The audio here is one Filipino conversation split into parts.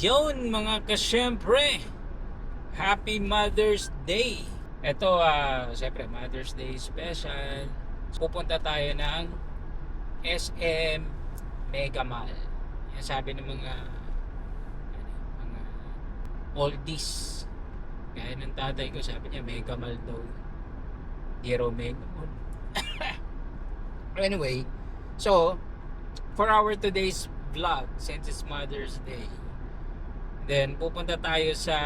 Yun mga kasyempre, Happy Mother's Day. Ito, syempre Mother's Day special. Pupunta tayo ng SM Mega Mall. Yan sabi ng mga oldies. Kaya ng tatay ko, sabi niya Mega Mall daw. Hero Mega Mall. Anyway, so for our today's vlog, since it's Mother's Day, then pupunta tayo sa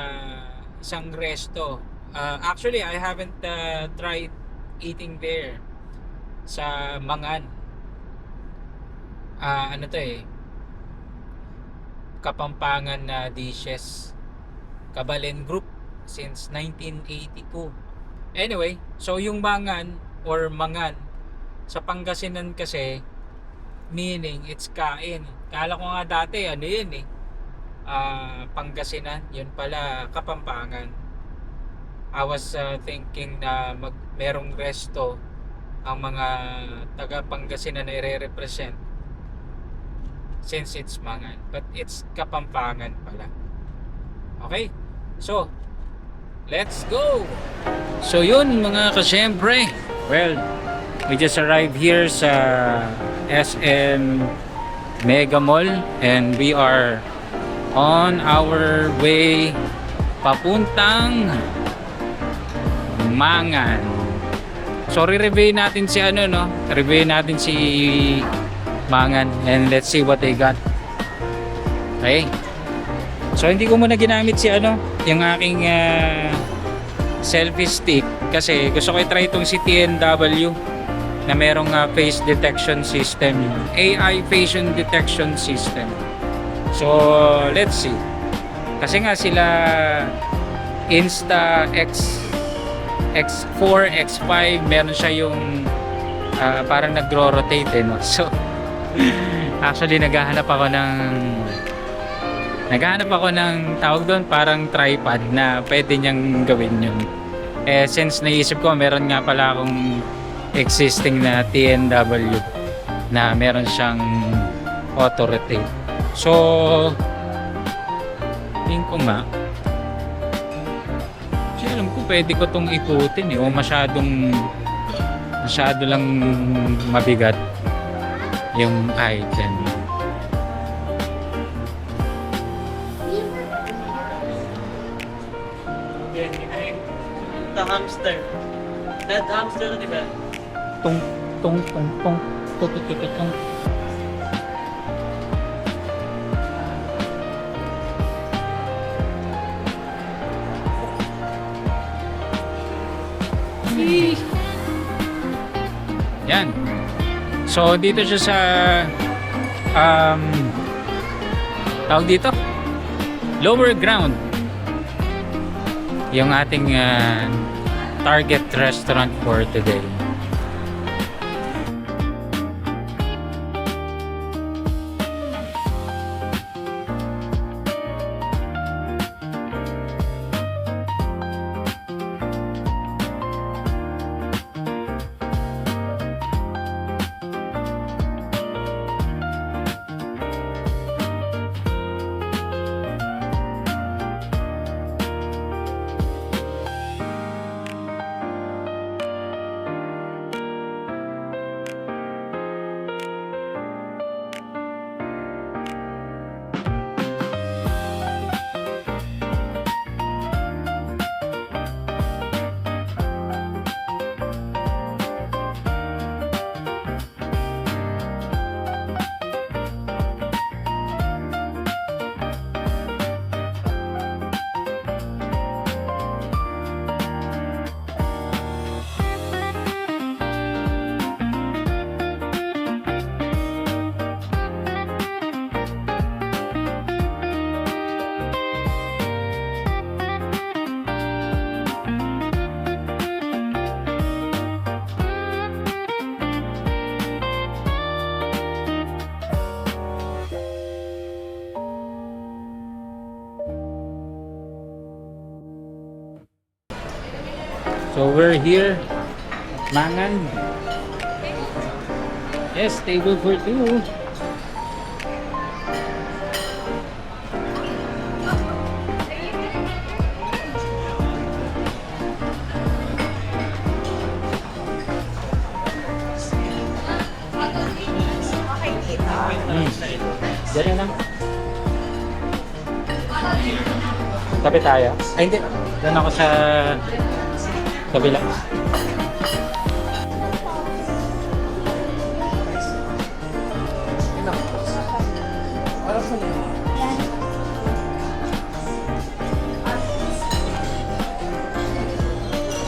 isang resto. Actually, I haven't tried eating there sa Mangan. Ano to Kapampangan na dishes. Kabalen Group since 1982. Anyway, so yung Mangan or Mangan sa Pangasinan kasi, meaning it's kain. Kala ko nga dati ano yun Pangasinan, yun pala Kapampangan. I was thinking na merong resto ang mga taga Pangasinan na i-represent since it's Mangan, but it's Kapampangan pala. Okay, so let's go. So yun mga kasyempre, well, we just arrived here sa SM Mega Mall and we are on our way papuntang Mangan. So re-review natin si review natin si Mangan and let's see what they got. Okay. So hindi ko muna ginamit si yung aking selfie stick kasi gusto ko i-try itong si TNW na merong face detection system, AI facial detection system. So, let's see. Kasi nga sila Insta X4, X5, meron siya yung parang nagro-rotate no? So, actually naghahanap ako ng tawag doon, parang tripod na pwede niyang gawin yun. Since naisip ko, meron nga pala akong existing na TNW na meron siyang auto-rotate. So, tingin ko nga, alam ko pwede ko itong ikutin o masyado lang mabigat yung item. The hamster. That hamster, di ba? Tung tung tung tung tung tung tung. Yan. So dito siya sa tawag dito lower ground yung ating target restaurant for today. So we're here, Mangan. Yes, table for two. Tabi tayo? Ay, hindi. Doon ako sa kabila.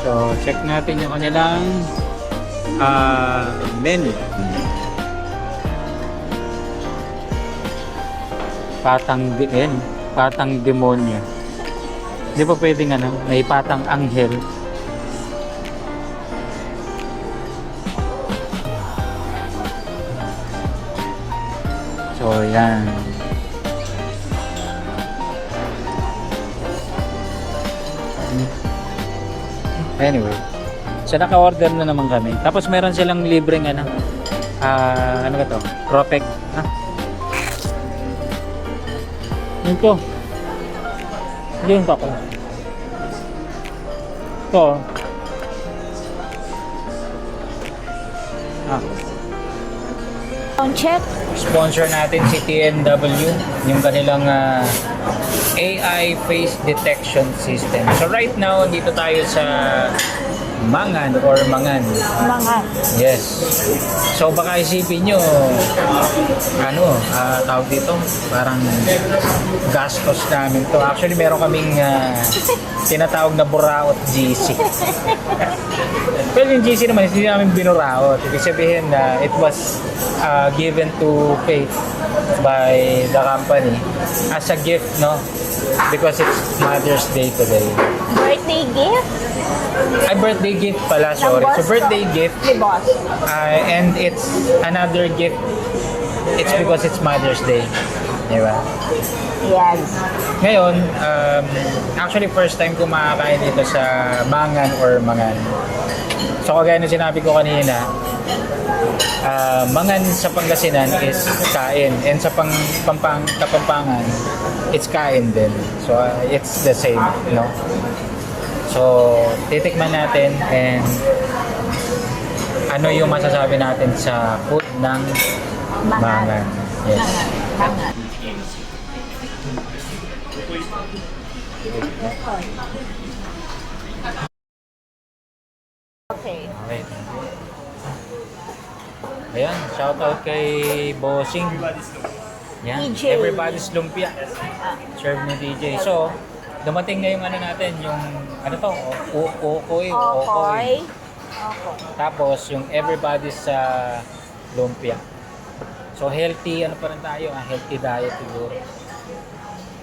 So, check natin yung kanilang menu. Patang demonyo. Di ba pwedeng may patang anghel? So, yan. Anyway, so naka-order na naman kami. Tapos meron silang libreng ano ba to? Protect. Yun to. Yun pa ko. Ito. Check. Sponsor natin si TNW, yung kanilang AI face detection system. So right now, dito tayo sa Mangan or Mangan. Mga. Yes. So baka isipin nyo, tawag dito, parang gastos namin to. Actually, meron kaming tinatawag na buraot GC. Well, yung GC naman, hindi namin binuraot. Ibig sabihin na it was given to Faith by the company as a gift, no? Because it's Mother's Day today. Birthday gift? Ay, birthday gift pala, sorry. So, birthday gift. Ni boss. And it's another gift. It's because it's Mother's Day. Di ba? Yes. Ngayon, actually first time ko makakain dito sa Mangan or Mangan. So, kagaya na sinabi ko kanina, Mangan sa Pangasinan is kain. And sa Kapampangan, it's kain din. So, it's the same, no? So, titikman natin and ano yung masasabi natin sa food ng Mangan. Yes. Mga. Okay. Okay. Ayan, shoutout kay Bossing. Yan, DJ. Everybody's Lumpia. Serve ni DJ. So, dumating na yung natin, yung Okoy. Okoy. Tapos yung Everybody's Lumpia. So, healthy, pa rin tayo, healthy diet siguro.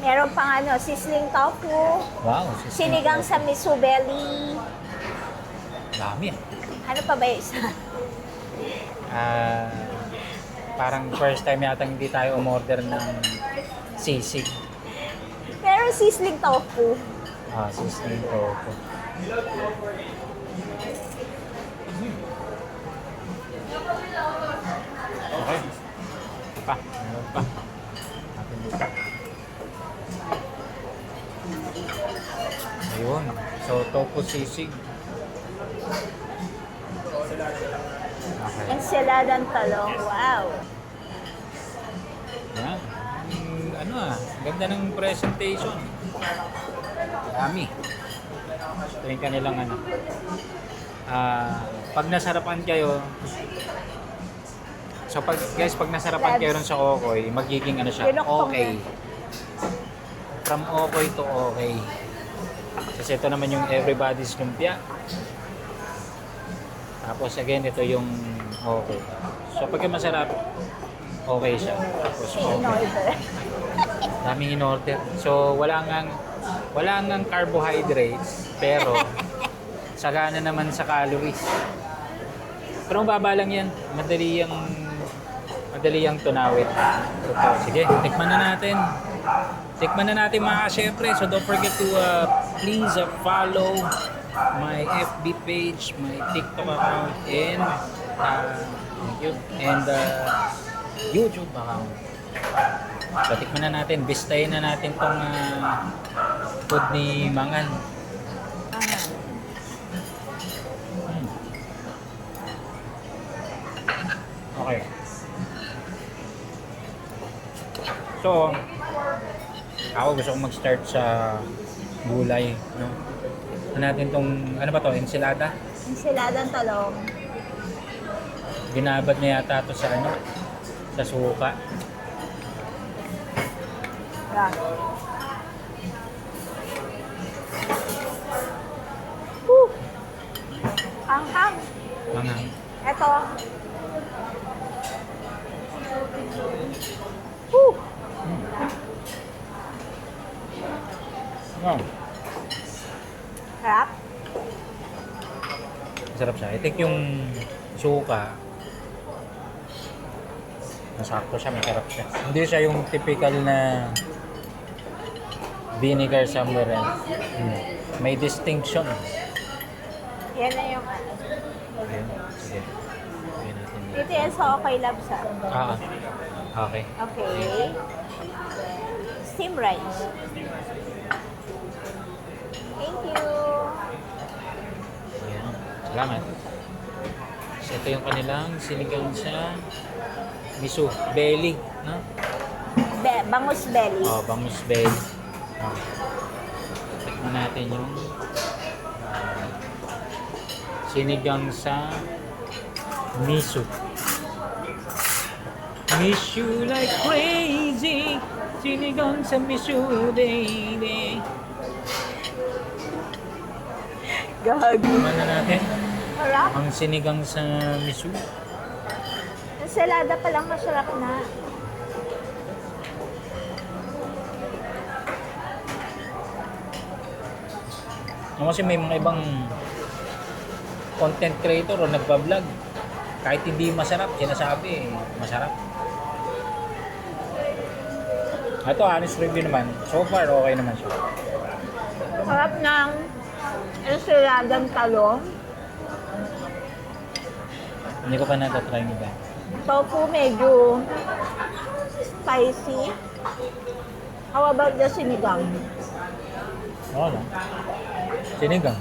Meron pang sizzling tofu. Wow. Sinigang sa miso belly. Dami Ano pa ba yung isa? parang first time yata hindi tayo umorder ng sisig. Meron sizzling tofu. Sisig tofu. Okay. Meron pa. Natin dito. Ayun. So, tofu sisig. Okay. Ensaladang talong. Wow. Yan. Ganda ng presentation. Dami. Ito yung kanilang pag nasarapan kayo, so pag nasarapan kayo ron sa Okoy, magiging siya, okay. From okay to okay. Kasi ito naman yung Everybody's Lumpia. Tapos again, ito yung okay. So pagka masarap, okay siya. Tapos okay. Daming in-order. So wala ngang carbohydrates, pero sagana naman sa calories. Pero mababa lang yan. Madali yung tunawin. So, sige, tikman na natin. Tikman na natin mga syempre. So don't forget to please follow my FB page, my TikTok account, and thank you, and YouTube account. So tikman na natin, bistayin na natin tong food ni Mangan. Okay. So, Ako gusto kong mag-start sa gulay, no? Ano natin tong, ano ba to, ensilada? Ensiladang talong. Binabad na yata to sa ano, sa suka. Yeah. Woo! Hanghang. Mga, Ito. Woo! oh, Sarap. masarap siya. I think yung suka, masakto siya, masarap siya. Hindi siya yung typical na vinegar somewhere else. May distinction. Yan na yung ano. Ayan, sige. Ayan natin yan. Ito yan sa Okay Labs. Ah, okay. Okay. Steam rice. Thank you. Ayan. Salamat. So, ito yung kanilang sinigang sa miso belly, no? Bangus belly. Oh, bangus belly. Oh. Tikman natin yung sinigang sa miso. Miss you like crazy. Sinigang sa miso, baby. Gago. Tikman na natin Sarap. ang sinigang sa miso. Ensalada pa lang masarap na. Kasi may mga ibang content creator o nagpa-vlog. Kahit hindi masarap, sinasabi masarap. Ito, honest review naman. So far, okay naman siya. Sarap ng ensaladang talong. Hindi ko pa natatry nito. Tofu medyo spicy. How about the sinigang? Oo lang. Sinigang.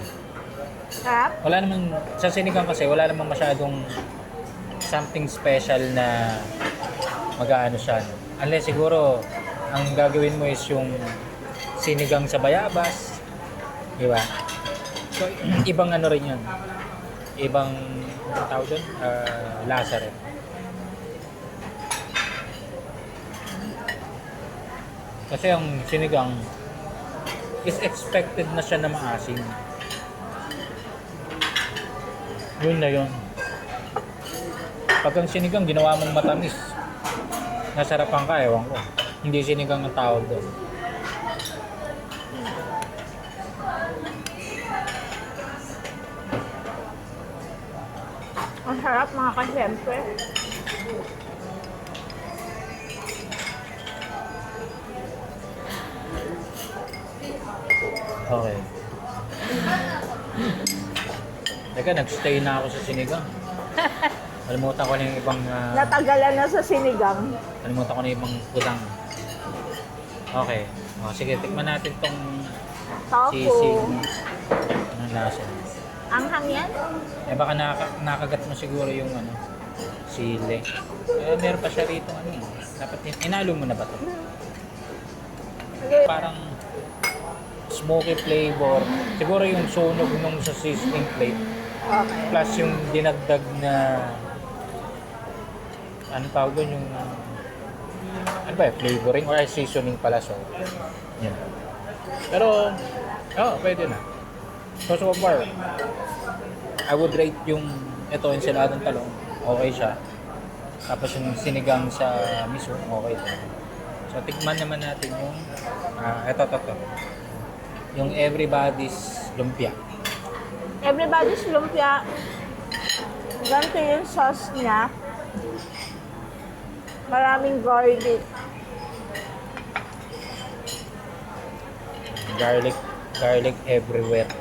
Sarap? Wala naman, sa sinigang kasi, wala namang masyadong something special na mag-aano siya. Unless siguro, ang gagawin mo is yung sinigang sa bayabas. Di ba? So, ibang ano rin yun. Ibang, ang tawag doon? Lasa rin. Kasi ang sinigang is expected na siya na maasim. Yun na yun. Pag ang sinigang ginawa mong matamis, nasarapan ka, ewan ko. Hindi sinigang ang tawag doon. Ang sarap mga kasyempre. Okay. Teka, nagstay na ako sa sinigang. Kalimutan ko na yung ibang... Natagalan na sa sinigang. kalimutan ko na yung ibang udang. Okay. O, sige, tikman natin tong Tofu. sisig. Anong lasa? Anghang yan? Eh baka nakagat mo siguro yung ano, sili. Eh, meron pa siya rito ano eh. Dapat inalo mo na ba ito? Parang smoky flavor. Siguro yung sunog nung sa sizzling plate. Okay. Plus yung dinagdag na ano tawag doon yung ano ba flavoring or seasoning pala so yan. Pero pwede na. So far I would rate yung ito ensaladang talong okay siya. Tapos yung sinigang sa miso okay din. So tikman naman natin yung ito yung everybody's lumpia. Everybody's lumpia. Ganito yung sauce niya. Maraming garlic. Garlic everywhere.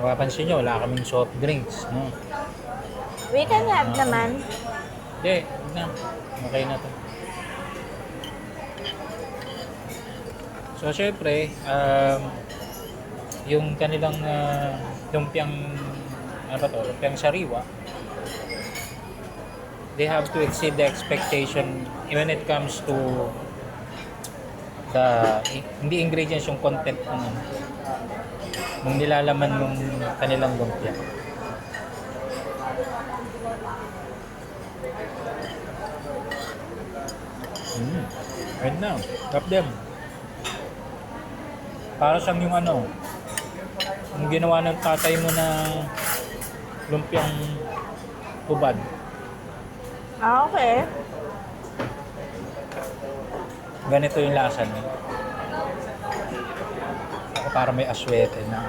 Mapapansin nyo, wala kaming soft drinks. No? We can have naman. Hindi, huwag na. Okay na to. So, syempre, yung kanilang lumpiang, ano ba to? Lumpiang sariwa. they have to exceed the expectation when it comes to hindi ingredients, yung content ng nilalaman ng kanilang lumpia. Right now, love them. Para siyang yung yung ginawa ng tatay mo na lumpiang hubad. Ah, okay. Ganito yung lasa niya. Ako para may aswete na.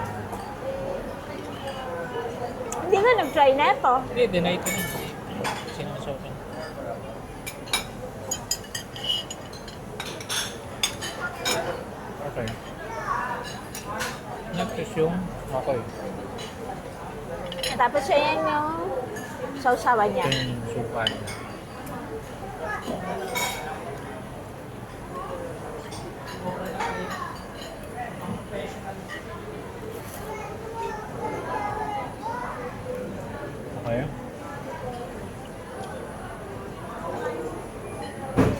Hindi ka nag-try na ito. Hindi, deny ko na. Sinasokin. Okay. Next yung okay. Tapos yan yung sausawan niya. Ito yung suka niya. Okay.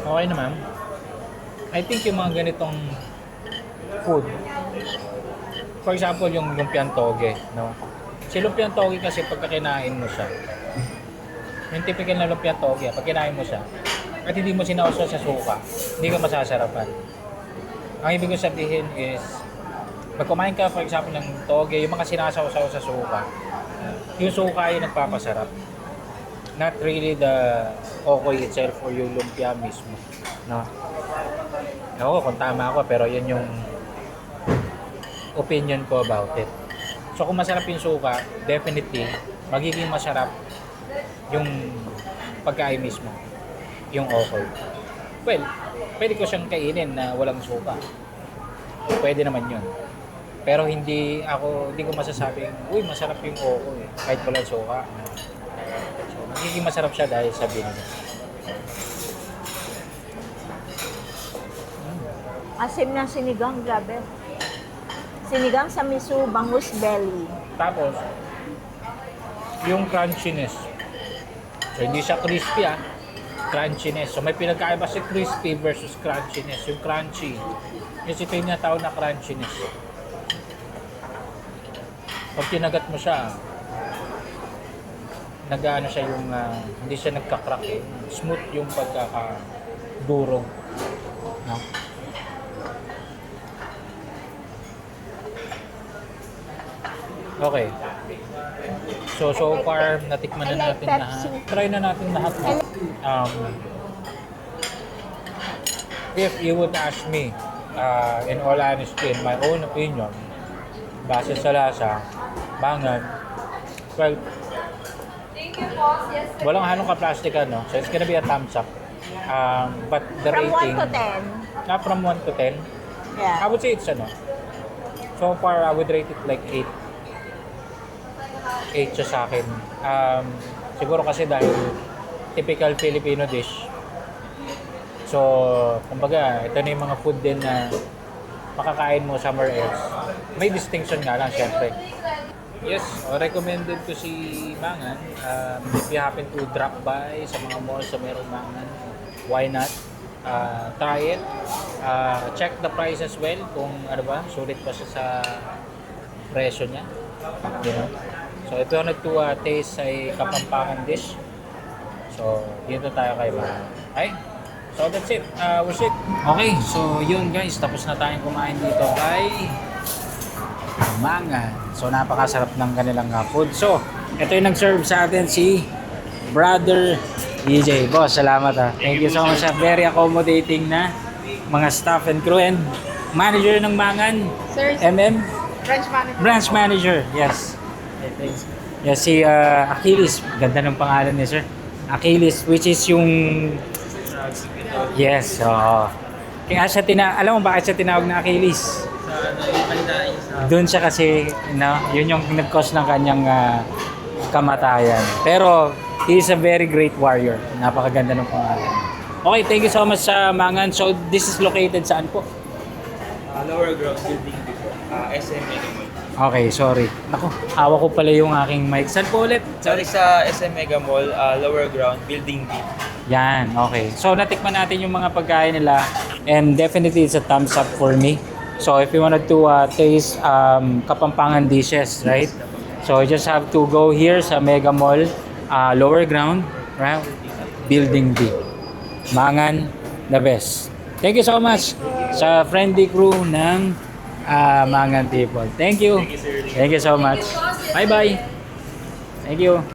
Okay naman. I think yung mga ganitong food, for example, yung lumpiang toge, no? Si lumpiang toge kasi pagka kinain mo siya, yung typical na lumpiang toge, pag kinain mo siya, at hindi mo sinausaw sa suka, hindi ka masasarapan. Ang ibig ko sabihin is, pag kumain ka, for example, ng toge, yung mga sinasawsaw sa suka, yung suka yung nagpapasarap. Not really the okoy itself or yung lumpia mismo. No? Ako kung tama ako, pero yun yung opinion ko about it. So kung masarap yung suka, definitely, magiging masarap yung pagkain mismo. Yung okoy. Well, pwede ko siyang kainin na walang suka. Pwede naman yun. Pero hindi ko masasabing, uy, masarap yung okoy kahit walang suka. So, magiging masarap siya dahil sa vinegar. Asim ng sinigang, grabe. Sinigang sa miso, bangus belly. Tapos, yung crunchiness. So, hindi siya crispy crunchiness. So, may pinagkaiba si crispy versus crunchiness. Yung crunchy. Yung ito yung natawag na crunchiness. Pag kinagat mo siya, nag-ano siya yung, hindi siya nagka-crack eh. Smooth yung pagkakadurog. No? Okay. So far, natikman na I like natin that lahat. soup. Try na natin lahat. No? If you would ask me, in all honesty, in my own opinion, base sa lasa, mangan, well, walang halong ka-plastic so it's gonna be a thumbs up. But the From rating, 1 to 10. from 1 to 10, I Yeah. would say it's so far, I would rate it like 8. 8 siya sa akin. Siguro kasi dahil typical Filipino dish. So, kumbaga, ito na yung mga food din na makakain mo somewhere else. May distinction nga lang, syempre. Yes, recommended ko si Mangan. If you happen to drop by sa mga malls sa merong Mangan, why not? Try it. Check the price as well kung sulit pa siya sa presyo niya. You know? So, ito yung taste ay Kapampangan dish. So, dito tayo kay Mangan. Okay? So, that's it. We're set. Okay, so yun guys. Tapos na tayong kumain dito kay Mangan. So, napakasarap ng kanilang food. So, ito yung nag-serve sa atin si Brother DJ. Boss, salamat Thank you so much sa very accommodating na mga staff and crew and manager ng Mangan. Sir, MM? French manager. Branch manager, yes. Thanks. Yes, si Achilles. Ganda ng pangalan niya, sir. Achilles, which is yung... Yes, oo. Kaya siya alam mo bakit siya tinawag na Achilles? Doon siya kasi, yun yung nag-cause ng kanyang kamatayan. Pero, he is a very great warrior. Napakaganda ng pangalan. Okay, thank you so much sa Mangan. So, this is located saan po? Lower ground building before. SM anyway. Okay, sorry. Naku, hawak ko pala yung aking mic. Saan po ulit? Sorry sa SM Mega Mall, lower ground, building B. Yan, okay. So, natikman natin yung mga pagkain nila and definitely it's a thumbs up for me. So, if you wanted to taste Kapampangan dishes, right? So, you just have to go here sa Mega Mall, lower ground, right? Building B. Mangan, the best. Thank you so much sa friendly crew ng Mangan People. Thank you. Thank you so much. Bye-bye. Thank you.